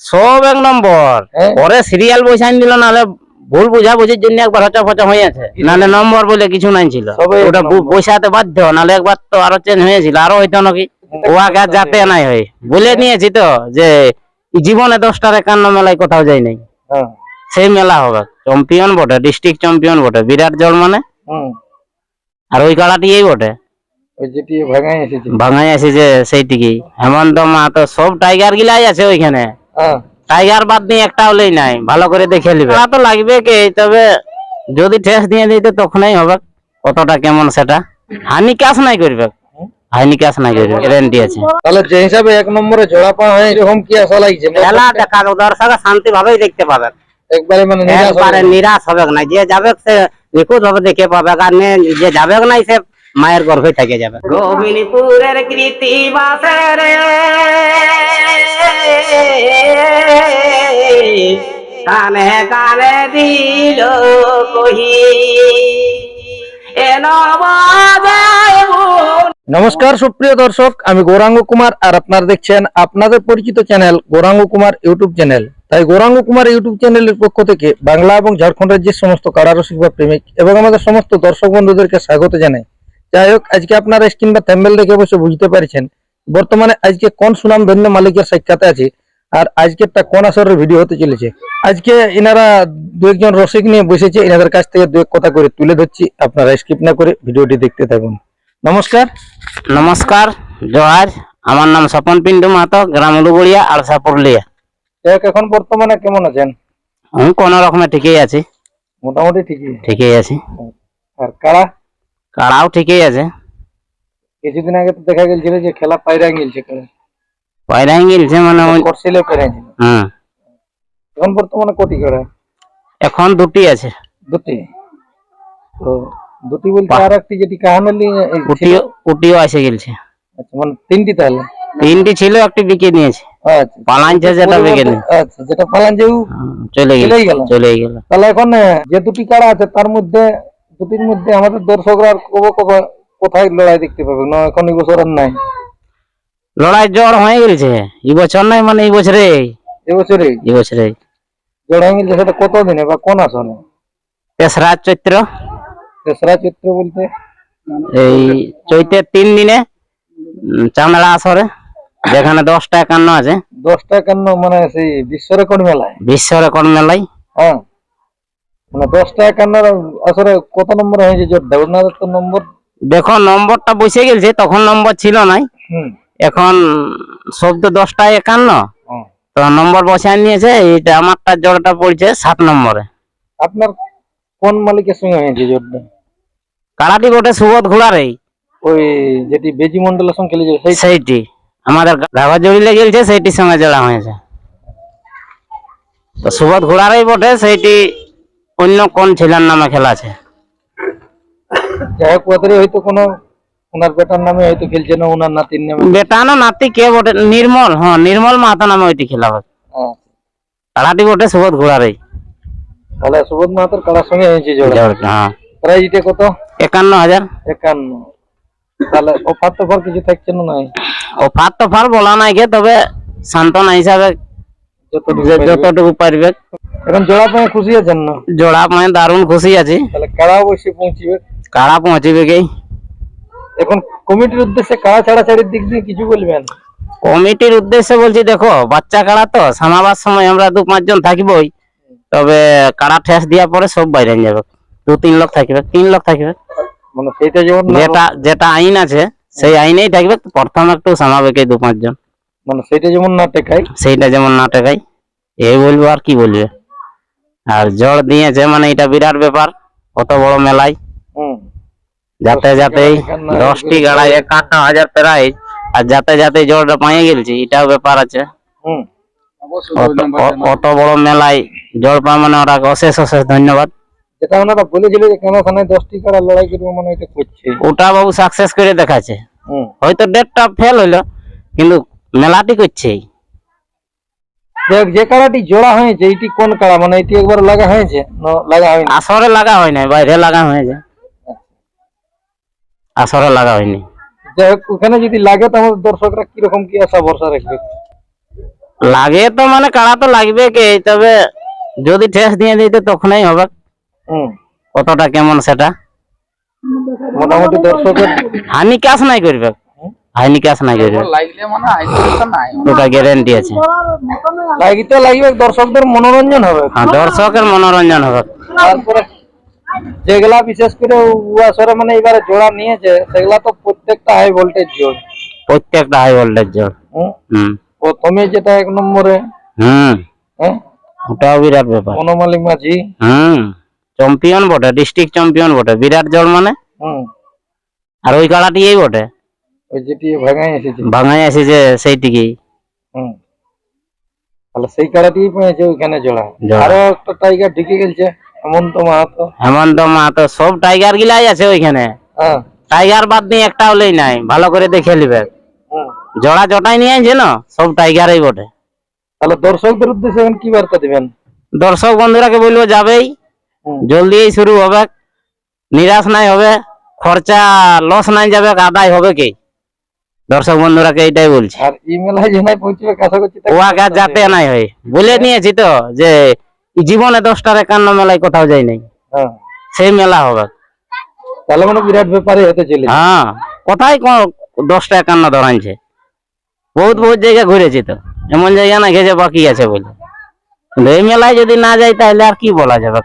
সব এক নম্বর। পরে সিরিয়াল বসাইন দিল, নাহলে ভুল বুঝাবুঝির জন্য একবার হচা ফচা হয়েছে, নাহলে নম্বর বলে কিছু নাই ছিল, ওটা বসাতে বাধ্য, নাহলে একবার তো আরো চেঞ্জ হয়েছিল, আরো হইতো নাকি, ওয়াকে আর যাতে নাই হয় বলে নিয়েছি তো, যে জীবনে 10টার 51 মেলায় কোথাও যাই নাই, সেই মেলা হবে। চ্যাম্পিয়ন বটে, ডিস্ট্রিক্ট চ্যাম্পিয়ন বটে, বিরাট জল মানে। আর ওই কাড়াটি এই বটে, ভাঙাই এসেছে সেইটিকে। হেমন্ত মাহাতো সব টাইগার গিলাই আছে ওইখানে, টাইগার বাদ দিয়ে একটা হলেই নাই, ভালো করে দেখে নিবে। তো লাগবে কে, তবে যদি ঠেস দিয়ে দিতে তখনই হবে, কতটা কেমন সেটা হানি কাজ নাই করবে, হানি কাজ নাই করবে, গ্যারান্টি আছে। তাহলে যে হিসাবে 1 নম্বরে জোড়া পাওয়া হয়, এরকম কি আশা লাগছে? খেলা দেখা দর্শক শান্তি ভাবেই দেখতে পাবে, একবারে মানে নিরাশ হবে না। যে যাবে সে নিখুঁত ভাবে দেখে পাবে, আর যে যাবে নাই সে মায়ের গর্ভে থেকে যাবে। গোবিন্দপুরের কৃতি বাসের কানে কানে দিল কহি এনো বাজায়। নমস্কার সুপ্রিয় দর্শক, আমি গৌরাঙ্গ কুমার, আর আপনারা দেখছেন আপনাদের পরিচিত channel Gouranga Kumar YouTube channel. তাই গৌরাঙ্গ কুমার ইউটিউব চ্যানেলের পক্ষ থেকে বাংলা এবং ঝাড়খণ্ড রাজ্যের সমস্ত কারারসিক বা প্রেমিক এবং আমাদের সমস্ত দর্শক বন্ধুদেরকে স্বাগত জানাই। যাই হোক, আজকে আপনারা স্ক্রিন বা থ্যাম্বনেল দেখে অবশ্য বুঝতে পারছেন বর্তমানে আজকে কোন সুনাম ধন্য মালিকের সাক্ষাতে আছে, আর আজকেরটা কোন আসরের ভিডিও হতে চলেছে। আজকে এনারা দু একজন রসিক নিয়ে বসেছে, এনাদের কাছ থেকে দু এক কথা করে তুলে ধরছি, আপনারা স্কিপ না করে ভিডিওটি দেখতে থাকুন। নমস্কার। নমস্কার, জোহার। আমার নাম স্বপন পিন্টু মাহাতো, গ্রাম উলুবড়িয়া, আলসা পুরুলিয়া। এখন বর্তমানে কেমন আছেন? আমি কোন রকমে ঠিকই আছি, মোটামুটি ঠিকই আছি। আর কাড়াও ঠিকই আছে। কিছুদিন আগে তো দেখা গেছিল যে খেলা পায়রা গেলছে, পায়রা গেলছে মানে করছিলে পেরেছিল। এখন বর্তমানে কটি কাড়া? এখন দুটি আছে। তো দুটি বলতে আর একটি যেটি কাহানালি উটিও এসে গেলছে। আচ্ছা, মানে তিনটি? তাহলে তিনটি ছিল, একটি বিকে নিয়েছে। আচ্ছা, পালাঞ্চে যেটা বিকে নিয়ে। আচ্ছা, যেটা পালাঞ্চে চলে গেল। তাহলে এখন যে দুটি কাড়া আছে তার মধ্যে দুটির মধ্যে আমাদের দর্শকরা কোথায় লড়াই দেখতে পাবে না? এখন এই বছর আর নাই লড়াই, জ্বর হয়ে গেছে এই বছর নাই, মানে এই বছরে জ্বর হয়ে গেছে। সেটা কত দিনে বা কোন আসনে? তেসরা চৈত্র বলতে এই চৈতের 3 দিনে চামড়া আসরে, যেখানে 10টা 51 আছে। 10টা 51 মানে সেই বিশ্ব রেকর্ড মেলায়? হ্যাঁ, মানে 10টা 51 আসরে কত নম্বর হয়েছে জোরটা? ওনাদের তো নম্বর, দেখো নম্বরটা বসে গেছে, তখন নম্বর ছিল নাই, এখন শব্দ 10টা 51, তো নম্বর বসায় নিয়েছে। এইটা আমারটা জোরটা পড়ছে 7 নম্বরে। আপনার কোন মালিকের সঙ্গে হয়েছে জোরটা? কাড়াটি বটে সুবোধ ঘোড়ার, ওই যেটি বেজি মন্ডলের সঙ্গে খেলেছে সেইটি আমাদের ঘাঘর জড়িলে গেলছে, সেইটির সঙ্গে জোড়া হয়েছে। তো সুবোধ ঘোড়ারই বটে, সেইটি অন্য কোন ছেলের নামে খেলা আছে। যাই হোক, হয়তো কোনো ওনার বেটার নামে হয়তো খেলছে, না ওনার নাতির নামে? বেটা না নাতি কে বটে, নির্মল। হ্যাঁ, নির্মল মাহাতো নামে ওইটি খেলা হবে। কাড়াটি বটে সুবোধ ঘোড়ারই। তাহলে সুবোধ মাহাতোর কাড়ার সঙ্গে হয়েছে জোড়া। হ্যাঁ, প্রাইজটা কত? 51,000। 51। তাহলে অফার টফার কিছু থাকছে না? নাই, অফার টফার বলা নাই গে, তবে সান্ত্বনা হিসাবে যতটুকু পারবে। এখন জোড়া পায়ে খুশি আছেন না? জোড়া পায়ে দারুণ খুশি আছি। তাহলে কাড়া অবশ্যই পৌঁছিবে? কাড়া পৌঁছিবে কি? এখন কমিটির উদ্দেশ্যে কাড়া ছাড়াছাড়ির দিক দিয়ে কিছু বলবেন? কমিটির উদ্দেশ্যে বলছি, দেখো বাচ্চা কাড়া তো সামাবার সময় আমরা 2-5 জন থাকবই, তবে কাড়া ঠেস দেওয়ার পরে সব বাইরে যাবে, 2-3 লোক থাকবে, 3 লোক থাকবে। মানে সেটা যেমন যেটা আইন আছে সেই আইনেই থাকবে, প্রথম একটু সামাবে 2-5 জন, মানে সেটা যেমন না টেকাই, এই বলবো আর কি বলবে। আর জড় দিয়েছে মানে এটা বিরাট ব্যাপার, কত বড় মেলায় যাতে 10টি গাড়া 51,000 প্রাইজ, আর যাতে জড়টা পাইয়ে গেলছি, এটাও ব্যাপার আছে। অত বড় মেলায় জড় পাওয়া মানে ওরা অশেষ ধন্যবাদ। যেটা ওনারা বলেছিল যে কেন ওখানে 10টি কাড়া লড়াই করবো, মানে এটা করছে, ওটা বাবু সাকসেস করে দেখাচ্ছে। হয়তো ডেটটা ফেল হইলো, কিন্তু মেলাটি করছে। যে কাড়াটি জোড়া হয়েছে এটি কোন কাড়া? মানে এটি একবার লাগা হয়েছে না লাগা হয়নি? আসরে লাগা হয় নাই, বাইরে লাগা হয়েছে, আসরে লাগা হয়নি। যাই হোক, ওখানে যদি লাগে তো আমাদের দর্শকরা কিরকম কি আশা ভরসা রাখবে? লাগে তো মানে কাড়া তো লাগবে কে, তবে যদি ঠেস দিয়ে দিতে তখনই হবে। হুম, কতটা কেমন সেটা মোটামুটি দর্শকের হানি কাজ নাই করবে, হানি কাজ নাই করবে, ওটা গ্যারেন্টি আছে। লাগিতে লাগবে, দর্শকদের মনোরঞ্জন হবে। হ্যাঁ, দর্শকের মনোরঞ্জন হবে। তারপরে যেগুলা বিশেষ করে উয়াসরে মানে এবারে জোড়া নিয়েছে সেগুলা তো প্রত্যেকটা হাই ভোল্টেজ জোড়। প্রত্যেকটা হাই ভোল্টেজ জোর। হুম প্রথমে যেটা 1 নম্বরে, হুম হ্যাঁ, ওটাও বিরাট ব্যাপার। বনমালী মাঝি। চ্যাম্পিয়ন বটে, ডিস্ট্রিক্ট চ্যাম্পিয়ন বটে, বিরাট জোর মানে। আর ওই কাড়াটিই বটে, ওই যেটি ভাঙাই এসেছে। ভাঙাই এসেছে সেইটিকেই। তাহলে সেই কাড়াটি পেয়েছে ওইখানে জোড়া। আরো একটা টাইগার ঢুকে গেছে, হেমন্ত মাহাতো। হেমন্ত মাহাতো, সব টাইগার গিলাই আছে ওইখানে। টাইগার বাদ দিয়ে একটা হলেই নাই, ভালো করে দেখে নিবে। জোড়া জটাই নিয়ে আনছে না, সব টাইগারই বটে। তাহলে দর্শকদের উদ্দেশ্যে এখন কি বার্তা দিবেন? দর্শক বন্ধুরাকে বলবো যাবেই, জলদি শুরু হবে, নিরাশ নাই হবে, খরচা লস নাই যাবে, আদায় হবে কি। দর্শক বন্ধুরাকে এইটাই বলছি। আর ই মেলায় যে নাই পৌঁছবে আশা করছি ওয়াকা যাতে নাই হয়, বলে নিয়েছি তো যে জীবনে 10টার 51 মেলায় কোথাও যাই নাই, সেই মেলা হবে। তাহলে মানে বিরাট ব্যাপারই হতে চলেছে। হ্যাঁ, কোথায় 10টা 51 ধরাইছে, বহুত বহুত জায়গা ঘুরেছি তো, এমন জায়গা না গেছে বাকি আছে বলে। কিন্তু এই মেলায় যদি না যাই তাহলে আর কি বলা যাবে।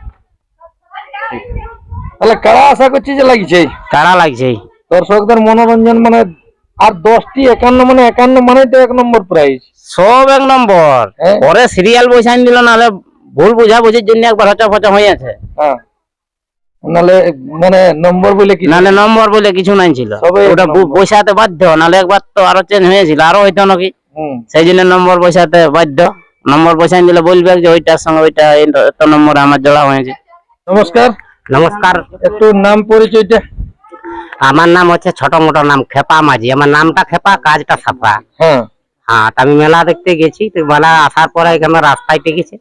তাহলে কারা আশা করছি যে লাগছে, কারা লাগছে দর্শকদের মনোরঞ্জন মানে। আর 10টি 51 মানে 51 মানে তো 1 নম্বর প্রাইজ, সব 1 নম্বর। পরে সিরিয়াল বসাইন দিল, নাহলে ভুল বুঝাবুঝির জন্য একবার হচা ফচা হয়ে আছে। নালে মানে নম্বর বলে কি, নালে নম্বর বলে কিছু নাই ছিল, ওটা বসাতে বাধ্য, নালে একবার তো আরো চেঞ্জ হয়েছিল, আরো হইতো নাকি, সেই জন্য নম্বর বসাতে বাধ্য। নম্বর বসাই দিলে বলবে যে ওইটার সঙ্গে ওইটা এত নম্বরে আমার জোড়া হয়েছে। নমস্কার। নমস্কার। একটু নাম পরিচয়টা? আমার নাম হচ্ছে ছোট মোটো নাম খেপা মাঝি। আমার নামটা খেপা, কাজটা সাপা। হ্যাঁ, আমি মেলা দেখতে গেছি, তো মেলা আসার পরে এখানে রাস্তায় পেয়েছি,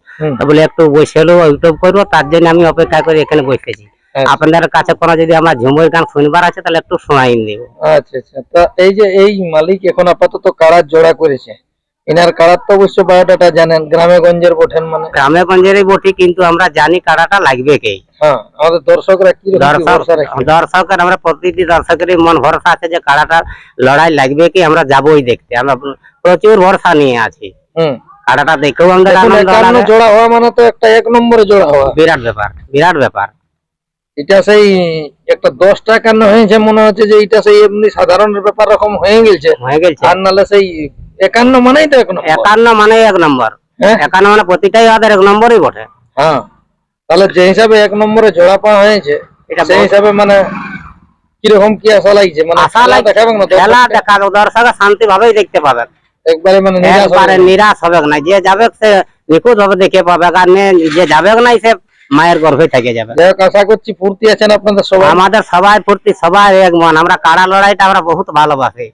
বলে একটু বসে ইউটিউব করবো, তার জন্য আমি অপেক্ষা করে এখানে বসেছি। আপনাদের কাছে কোনো যদি আমার ঝুমুর গান শুনবার আছে তাহলে একটু শোনাই দেব। আচ্ছা আচ্ছা। তা এই যে এই মালিক এখন আপাতত কারার জোড়া করেছে, এনার কারার তো অবশ্য বায়োডাটা জানেন, গ্রামে গঞ্জের বটেন, মানে গ্রামে গঞ্জেরই বটি, কিন্তু আমরা জানি কারাটা লাগবে কে। হ্যাঁ, আমাদের দর্শকরা কি দর্শকের, আমরা প্রতিটি দর্শকেরই মন ভরসা আছে যে কারাটার লড়াই লাগবে কি, আমরা যাবোই দেখতে, আমরা প্রচুর ভরসা নিয়ে আছি। কারাটা দেখেও আমাদের জোড়া হওয়া মানে তো একটা 1 নম্বরে জোড়া হওয়া বিরাট ব্যাপার, বিরাট ব্যাপার। এটা সেই একটা 10 টাকা হয়েছে, মনে হচ্ছে যে এটা সেই এমনি সাধারণ ব্যাপার রকম হয়ে গেছে। আর নালে সেই 51 মানেই তো 1 নম্বর। 51 মানে 1 নম্বর। 51 মানে প্রতিটাই আমাদের 1 নম্বরই বটে। হ্যাঁ, তাহলে যে হিসাবে 1 নম্বরে জোড়া পাওয়া হয়েছে, সেই হিসাবে মানে কিরকম কি আশা লাগছে? মানে আশা দেখাবেন না, খেলা দেখাবে, দর্শক শান্তি ভাবেই দেখতে পাবে, একবারে মানে নিরাশ হবে না। যে যাবে সে নিখুঁত ভাবে দেখে পাবে, আর যে যাবে না সে মায়ের গর্ভে থেকে যাবে। আশা করছি ফুর্তি আছেন আপনাদের সবাই? আমাদের সবাই ফুর্তি, সবাই এক মন। আমরা কাড়া লড়াইটা আমরা বহুত ভালোবাসি।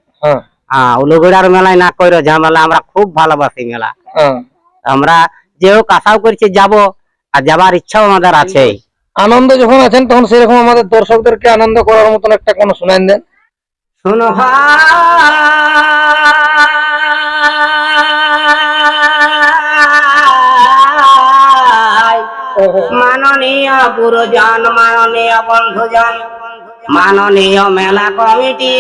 উলুগুড়ার মেলায় না কইরো ঝামেলা, আমরা খুব ভালোবাসি মেলা। আমরা যে হোক আশাও করছি যাবো, আর যাবার ইচ্ছাও আমাদের আছে। আনন্দ যখন আছেন তখন সেরকম আমাদের দর্শকদেরকে আনন্দ করার মতন একটা কোন শুনাইন দেন। শোনো মাননীয় গুরুজন, মাননীয় বন্ধুজন, মাননীয় মেলা কমিটি,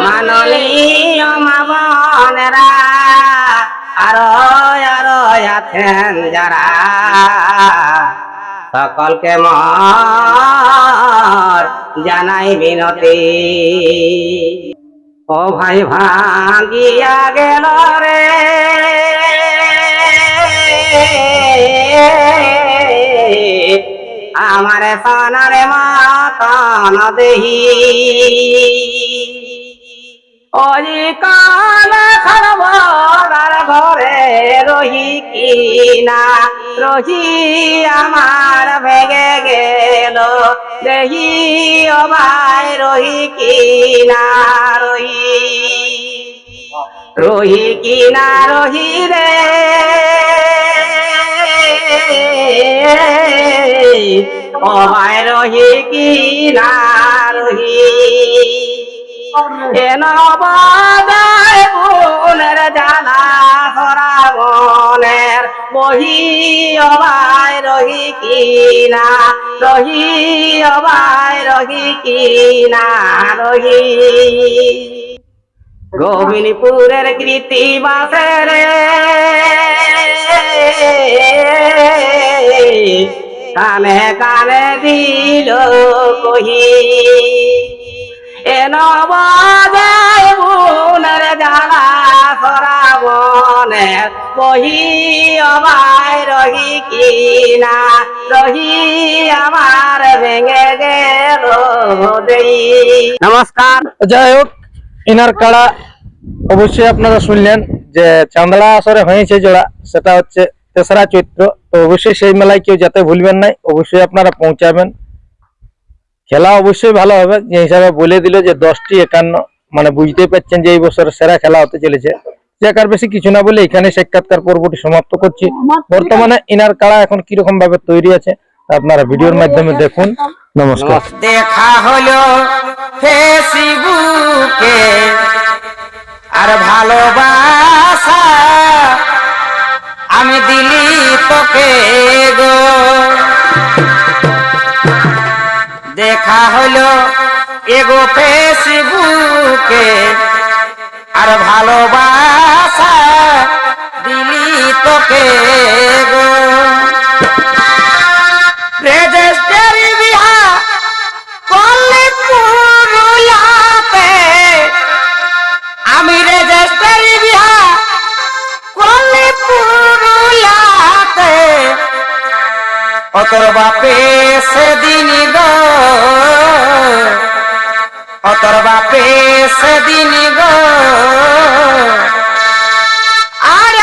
মাননীয় মা বোনেরা, আরো আরো আছেন যারা, সকলকে মর জানাই বিনতি। ও ভাই ভাঙ্গিয়া গেল রে আমারে সোনারে মাতন দেহি, ওই কাল খরবরার ঘরে রহি কিনা রহি আমার ভেগে গেল দেহি, ও ভাই রহি কিনা রহি, রহি কিনা রহি রে, ও ভাই রহি কিনা রহি এন বাদায় গুণের জানা সরা মনের বহি অবায় রহি কিনা রহি অবায় রহি কিনা রহি গোবিন্দপুরের কৃতি বাসের কানে কানে দিল কহি এন বাজায় বুনের জানা সরা বনের বহি অবায় রহি কিনা রহি আমার ভেঙে গেল দেই। নমস্কার। যাই হোক, ইনার কাড়া অবশ্যই আপনারা শুনলেন যে চান্দড়া আসরে হয়েছে জোড়া, সেটা হচ্ছে 3রা চৈত্র। তো অবশ্যই সেই মেলায় কেউ যেতে ভুলবেন নাই, অবশ্যই আপনারা পৌঁছাবেন। খেলা অবশ্যই ভালো হবে, যে হিসাবে বলে দিল যে 10টি51, মানে বুঝতেই পারছেন যে এই বছর সেরা খেলা হতে চলেছে। যাকার বেশি কিছু না বলে এখানে সাক্ষাৎকার পর্বটি সমাপ্ত করছি। বর্তমানে ইনার কাড়া এখন কিরকম ভাবে তৈরি আছে তা আপনারা ভিডিওর মাধ্যমে দেখুন। নমস্কার। দেখা হলো ফেসবুকে আর ভালোবাসা আমি দিলি তোকে গো, দেখা হলো এগো ফেসবুকে আর ভালোবাসা দিলি তোকে গো। রেজিস্ট্রি বিহা করলে পুরুলাতে, আমি রেজিস্ট্রি বিহা করলে পুরুলাতে, অতর বাপে সেদিন গো, অতর বাপে সেদিন গো আর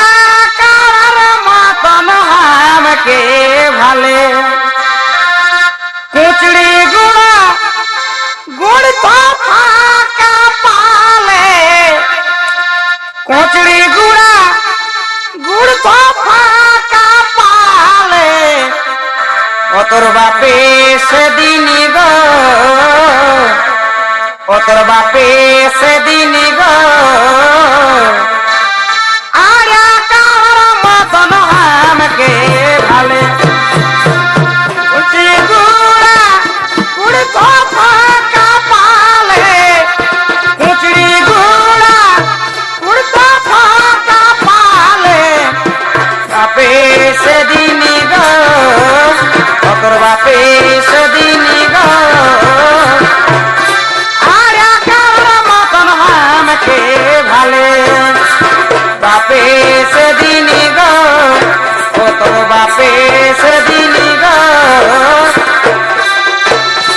কার মতন আমাকে ভালে কুচড়ি গুড়া গুড় তো ফাঁকা পালে, কুচড়ি গুড়া গুড় তো ফাঁকা পালে, অতর বাপে সেদিন গো, অতর বাপে সেদিন গো আর কার মতন আমাকে ভালে।